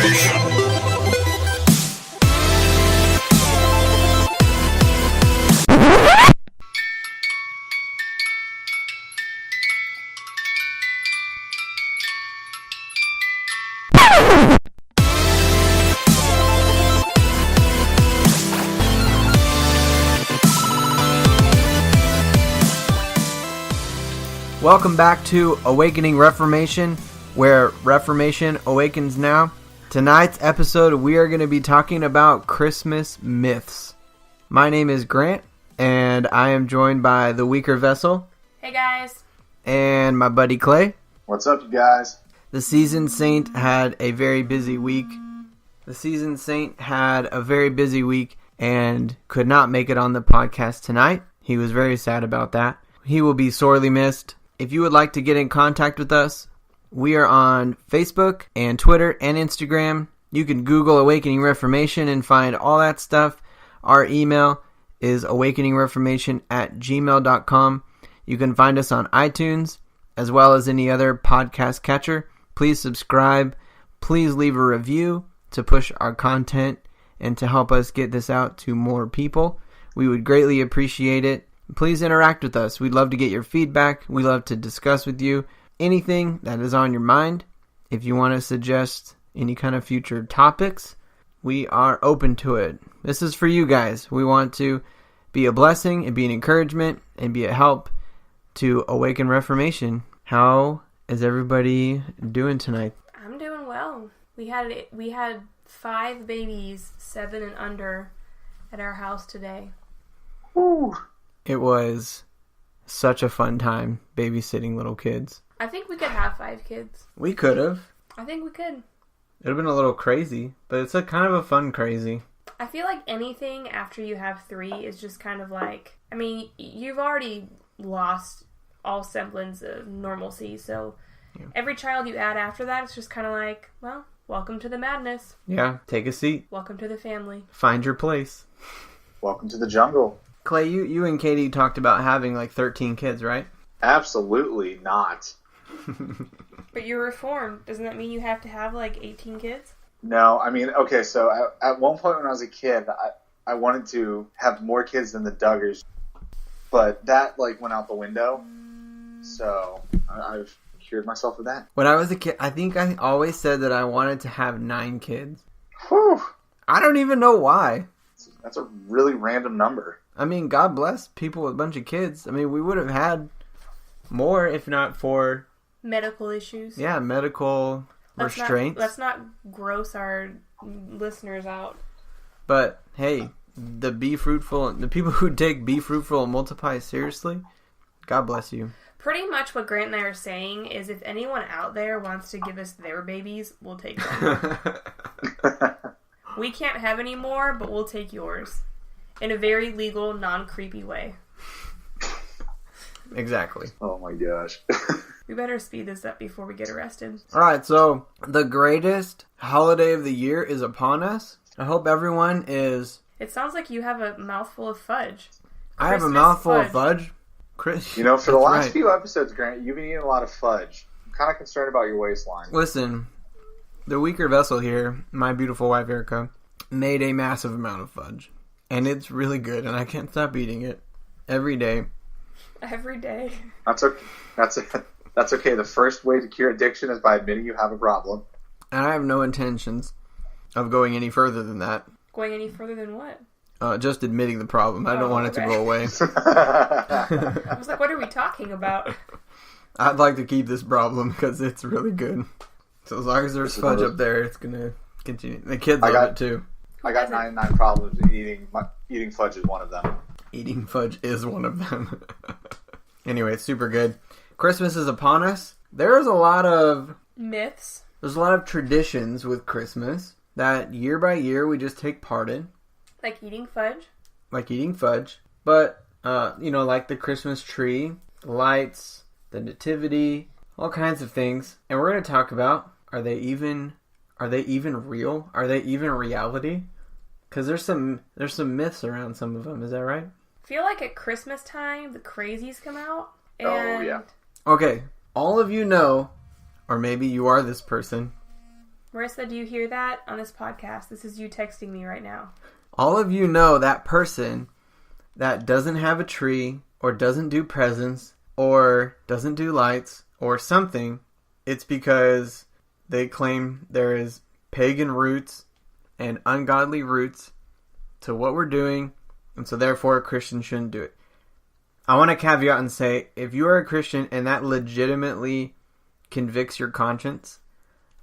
Welcome back to Awakening Reformation, where Reformation awakens now. Tonight's episode, we are going to be talking about Christmas myths. My name is Grant, and I am joined by the weaker vessel. Hey guys. And my buddy Clay. What's up, you guys? The Seasoned Saint had a very busy week. And could not make it on the podcast tonight. He was very sad about that. He will be sorely missed. If you would like to get in contact with us, we are on Facebook and Twitter and Instagram. You can Google Awakening Reformation and find all that stuff. Our email is awakeningreformation@gmail.com. You can find us on iTunes as well as any other podcast catcher. Please subscribe. Please leave a review to push our content and to help us get this out to more people. We would greatly appreciate it. Please interact with us. We'd love to get your feedback. We love to discuss with you anything that is on your mind. If you want to suggest any kind of future topics, we are open to it. This is for you guys. We want to be a blessing and be an encouragement and be a help to Awaken Reformation. How is everybody doing tonight? I'm doing well. We had 5 babies, 7 and under, at our house today. Woo. It was such a fun time babysitting little kids. I think we could have 5 kids. We could have. I think we could. It would have been a little crazy, but it's a kind of a fun crazy. I feel like anything after you have 3 is just kind of like, I mean, you've already lost all semblance of normalcy, so every child you add after that, it's just kind of like, well, welcome to the madness. Yeah, take a seat. Welcome to the family. Find your place. Welcome to the jungle. Clay, you and Katie talked about having like 13 kids, right? Absolutely not. But you're reformed. Doesn't that mean you have to have like 18 kids? No, I mean, okay, so at one point when I was a kid, I wanted to have more kids than the Duggars, but that like went out the window, so I've cured myself of that. When I was a kid, I think I always said that I wanted to have 9 kids. Whew. I don't even know why. That's a really random number. I mean, God bless people with a bunch of kids. I mean, we would have had more if not for medical issues. Yeah, medical restraints. Let's not gross our listeners out. But hey, the people who take be fruitful and multiply seriously, God bless you. Pretty much what Grant and I are saying is if anyone out there wants to give us their babies, we'll take them. We can't have any more, but we'll take yours. In a very legal, non-creepy way. Exactly. Oh my gosh. We better speed this up before we get arrested. Alright, so the greatest holiday of the year is upon us. I hope everyone is... It sounds like you have a mouthful of fudge. I have a mouthful of fudge. Chris, you know, for the last few episodes, Grant, you've been eating a lot of fudge. I'm kind of concerned about your waistline. Listen, the weaker vessel here, my beautiful wife Erica, made a massive amount of fudge. And it's really good, and I can't stop eating it every day. Every day. That's okay. That's okay. The first way to cure addiction is by admitting you have a problem. And I have no intentions of going any further than that. Going any further than what? Just admitting the problem. I don't want it to go away. I was like, what are we talking about? I'd like to keep this problem because it's really good. So as long as there's fudge up there, it's going to continue. The kids love it too. I got 99 problems, and eating fudge is one of them. Eating fudge is one of them. Anyway, it's super good. Christmas is upon us. There's a lot of... myths. There's a lot of traditions with Christmas that year by year we just take part in. Like eating fudge. But, like the Christmas tree, the lights, the nativity, all kinds of things. And we're going to talk about, are they even real? Are they even reality? Because there's some myths around some of them. Is that right? I feel like at Christmas time, the crazies come out. And... Oh, yeah. Okay. All of you know, or maybe you are this person, Marissa, do you hear that on this podcast? This is you texting me right now. All of you know that person that doesn't have a tree or doesn't do presents or doesn't do lights or something. It's because they claim there is pagan roots and ungodly roots to what we're doing, and so therefore a Christian shouldn't do it. I want to caveat and say, if you are a Christian and that legitimately convicts your conscience,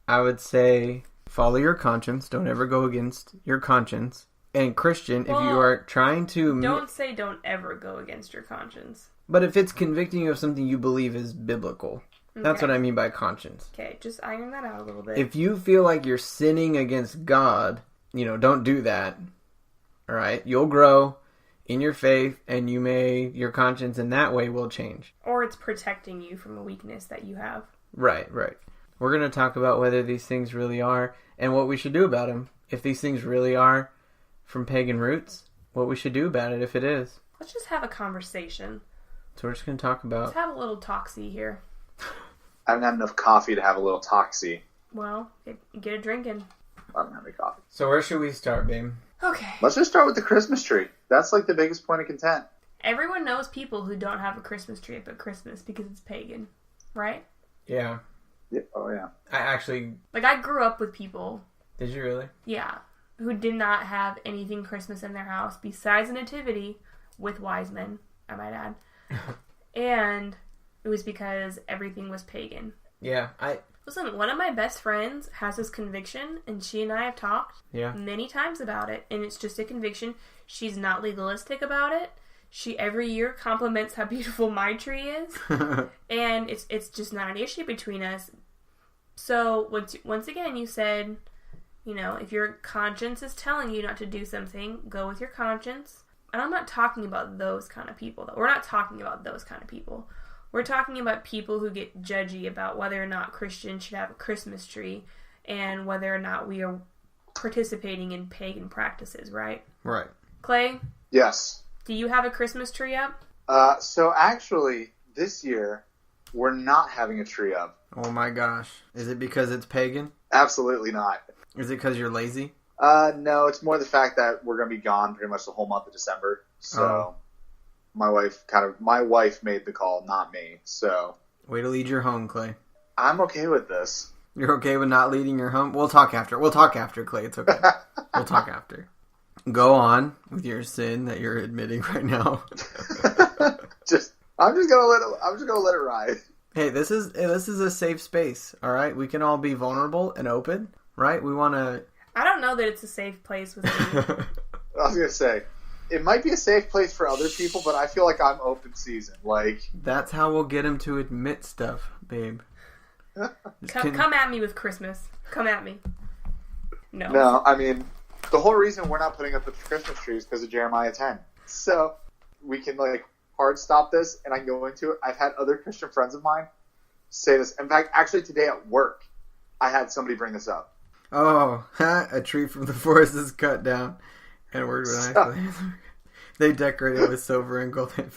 I would say follow your conscience. Don't ever go against your conscience. And Christian, if you are trying to... Don't say don't ever go against your conscience. But if it's convicting you of something you believe is biblical, that's what I mean by conscience. Okay, just iron that out a little bit. If you feel like you're sinning against God, don't do that. All right? You'll grow in your faith, and your conscience in that way will change. Or it's protecting you from a weakness that you have. Right. We're going to talk about whether these things really are and what we should do about them. If these things really are from pagan roots, what we should do about it if it is. Let's just have a conversation. So we're just going to talk about... Let's have a little toxie here. I haven't had enough coffee to have a little toxie. Well, get a drinking. I don't have any coffee. So where should we start, babe? Okay. Let's just start with the Christmas tree. That's like the biggest point of content. Everyone knows people who don't have a Christmas tree up at Christmas because it's pagan, right? Yeah. Oh, yeah. I actually... I grew up with people... Did you really? Yeah. Who did not have anything Christmas in their house besides a nativity with wise men, I might add. And it was because everything was pagan. Yeah, Listen, one of my best friends has this conviction, and she and I have talked many times about it, and it's just a conviction. She's not legalistic about it. She every year compliments how beautiful my tree is, and it's just not an issue between us. So once again, you said, if your conscience is telling you not to do something, go with your conscience. And I'm not talking about those kind of people, though. We're not talking about those kind of people. We're talking about people who get judgy about whether or not Christians should have a Christmas tree and whether or not we are participating in pagan practices, right? Right. Clay? Yes. Do you have a Christmas tree up? So actually, this year, we're not having a tree up. Oh my gosh. Is it because it's pagan? Absolutely not. Is it because you're lazy? No, it's more the fact that we're going to be gone pretty much the whole month of December. So my wife made the call, not me. So way to lead your home, Clay. I'm okay with this. You're okay with not leading your home? We'll talk after, Clay. It's okay. We'll talk after. Go on with your sin that you're admitting right now. I'm just gonna let it ride. Hey, this is a safe space, all right? We can all be vulnerable and open, right? We want to... I don't know that it's a safe place with me. I was going to say, it might be a safe place for other people, but I feel like I'm open season. That's how we'll get him to admit stuff, babe. Come at me with Christmas. Come at me. No, I mean, the whole reason we're not putting up the Christmas tree is because of Jeremiah 10. So we can, hard stop this, and I can go into it. I've had other Christian friends of mine say this. In fact, actually today at work, I had somebody bring this up. Oh, a tree from the forest is cut down and worked with ice. They decorated with silver and gold and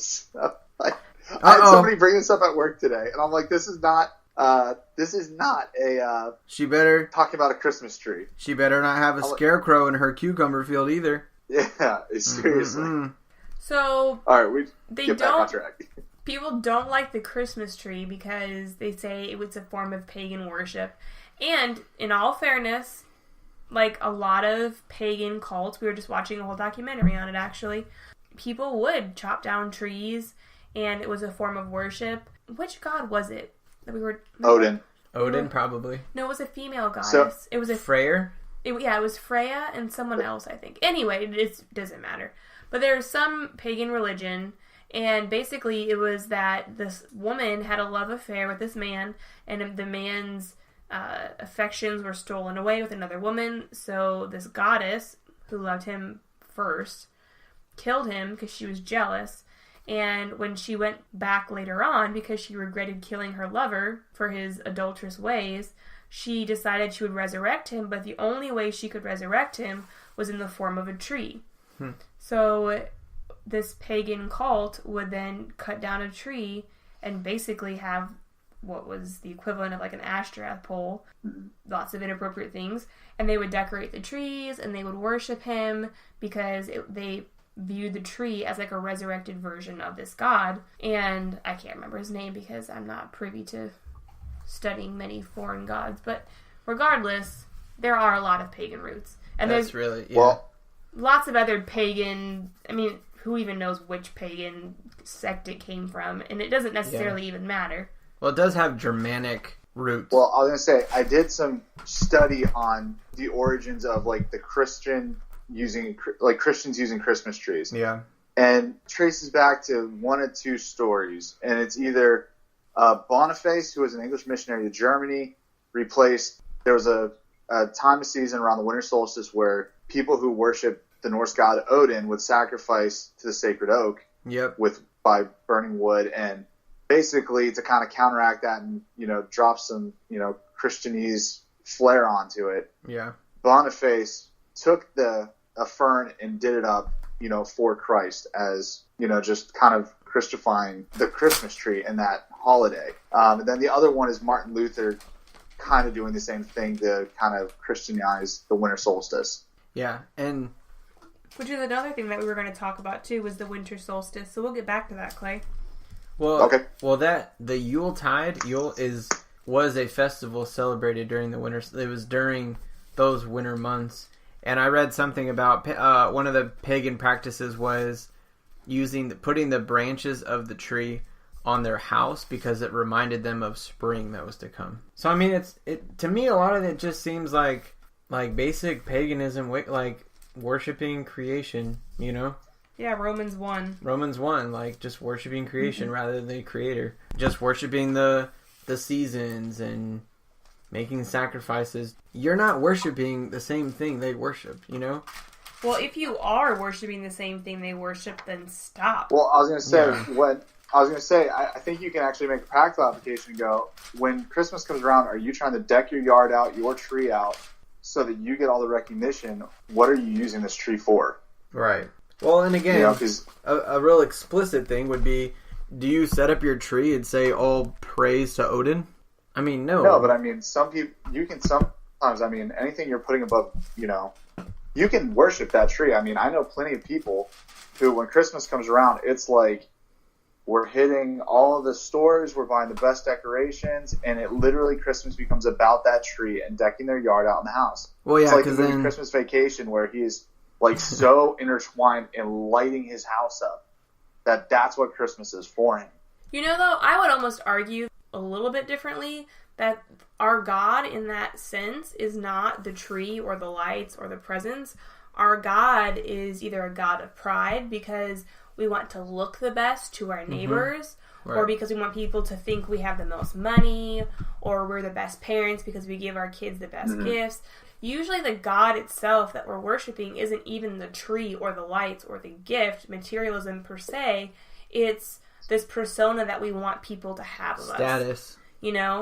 so, I had somebody bring this up at work today, and I'm like, this is not a she better talking about a Christmas tree. She better not have a scarecrow in her cucumber field either. Yeah, seriously. Mm-hmm. So all right, we get back on track. People don't like the Christmas tree because they say it was a form of pagan worship. And in all fairness, a lot of pagan cults, we were just watching a whole documentary on it actually, people would chop down trees and it was a form of worship. Which god was it that we were... Odin. Odin, probably. No, it was a female goddess. So, it was a... Freyr? It was Freya and someone else, I think. Anyway, it doesn't matter. But there's some pagan religion, and basically it was that this woman had a love affair with this man, and the man's affections were stolen away with another woman, so this goddess, who loved him first, killed him because she was jealous, and when she went back later on, because she regretted killing her lover for his adulterous ways, she decided she would resurrect him, but the only way she could resurrect him was in the form of a tree. So this pagan cult would then cut down a tree and basically have what was the equivalent of like an Ashtoreth pole, lots of inappropriate things, and they would decorate the trees and they would worship him because they viewed the tree as like a resurrected version of this god. And I can't remember his name because I'm not privy to studying many foreign gods, but regardless, there are a lot of pagan roots. And that's really, lots of other pagan, I mean, who even knows which pagan sect it came from, and it doesn't necessarily even matter. Well, it does have Germanic roots. Well, I was going to say, I did some study on the origins of, like, the Christians using Christmas trees. Yeah. And traces back to one of two stories, and it's either Boniface, who was an English missionary to Germany, there was a time of season around the winter solstice where people who worship the Norse god Odin would sacrifice to the sacred oak by burning wood, and basically to kind of counteract that and, drop some, Christianese flair onto it. Yeah. Boniface took a fern and did it up, for Christ as, just kind of Christifying the Christmas tree and that holiday. And then the other one is Martin Luther kind of doing the same thing to kind of Christianize the winter solstice. Yeah, and which is another thing that we were going to talk about too, was the winter solstice. So we'll get back to that, Clay. Well, okay. Well, the Yuletide was a festival celebrated during the winter. It was during those winter months, and I read something about one of the pagan practices was putting the branches of the tree on their house because it reminded them of spring that was to come. So I mean, to me, a lot of it just seems like basic paganism, like worshiping creation, Yeah, Romans 1, like just worshiping creation rather than the creator. Just worshiping the seasons and making sacrifices. You're not worshiping the same thing they worship, Well, if you are worshiping the same thing they worship, then stop. Well, I was going to say, I think you can actually make a practical application and go, when Christmas comes around, are you trying to deck your yard out, your tree out, so that you get all the recognition? What are you using this tree for? Right. Well, and again, a real explicit thing would be, do you set up your tree and say all praise to Odin? I mean, no. No, but I mean, some people, you can sometimes, I mean, anything you're putting above, you can worship that tree. I mean, I know plenty of people who, when Christmas comes around, it's like, we're hitting all of the stores, we're buying the best decorations, and it literally, Christmas becomes about that tree and decking their yard out in the house. Well, yeah, it's like the movie Christmas Vacation, where he's like so intertwined in lighting his house up that's what Christmas is for him. Though, I would almost argue a little bit differently that our God in that sense is not the tree or the lights or the presents. Our God is either a God of pride because we want to look the best to our neighbors, or because we want people to think we have the most money, or we're the best parents because we give our kids the best gifts. Usually the God itself that we're worshiping isn't even the tree or the lights or the gift, materialism per se. It's this persona that we want people to have of us. Status.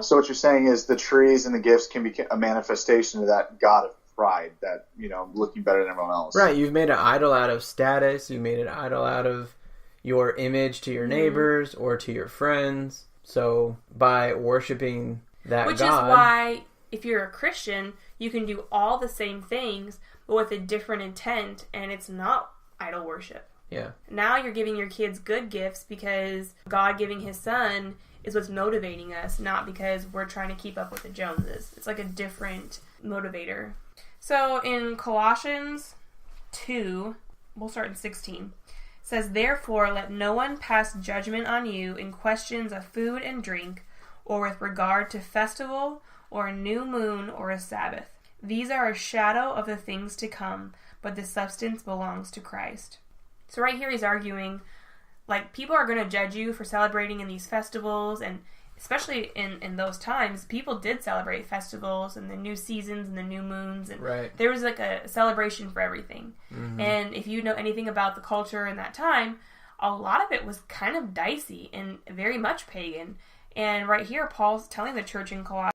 So what you're saying is the trees and the gifts can be a manifestation of that God of pride, that, looking better than everyone else. Right, you've made an idol out of status, you made an idol out of your image to your neighbors or to your friends. So by worshiping that Which God... is why, if you're a Christian, you can do all the same things, but with a different intent, and it's not idol worship. Yeah. Now you're giving your kids good gifts because God giving his son is what's motivating us, not because we're trying to keep up with the Joneses. It's like a different motivator. So in Colossians 2, we'll start in 16. It says, "Therefore let no one pass judgment on you in questions of food and drink, or with regard to festival, or a new moon, or a Sabbath. These are a shadow of the things to come, but the substance belongs to Christ." So right here he's arguing, like, people are going to judge you for celebrating in these festivals, and especially in those times, people did celebrate festivals and the new seasons and the new moons, and there was like a celebration for everything. And if you know anything about the culture in that time, a lot of it was kind of dicey and very much pagan. And right here, Paul's telling the church in Colossae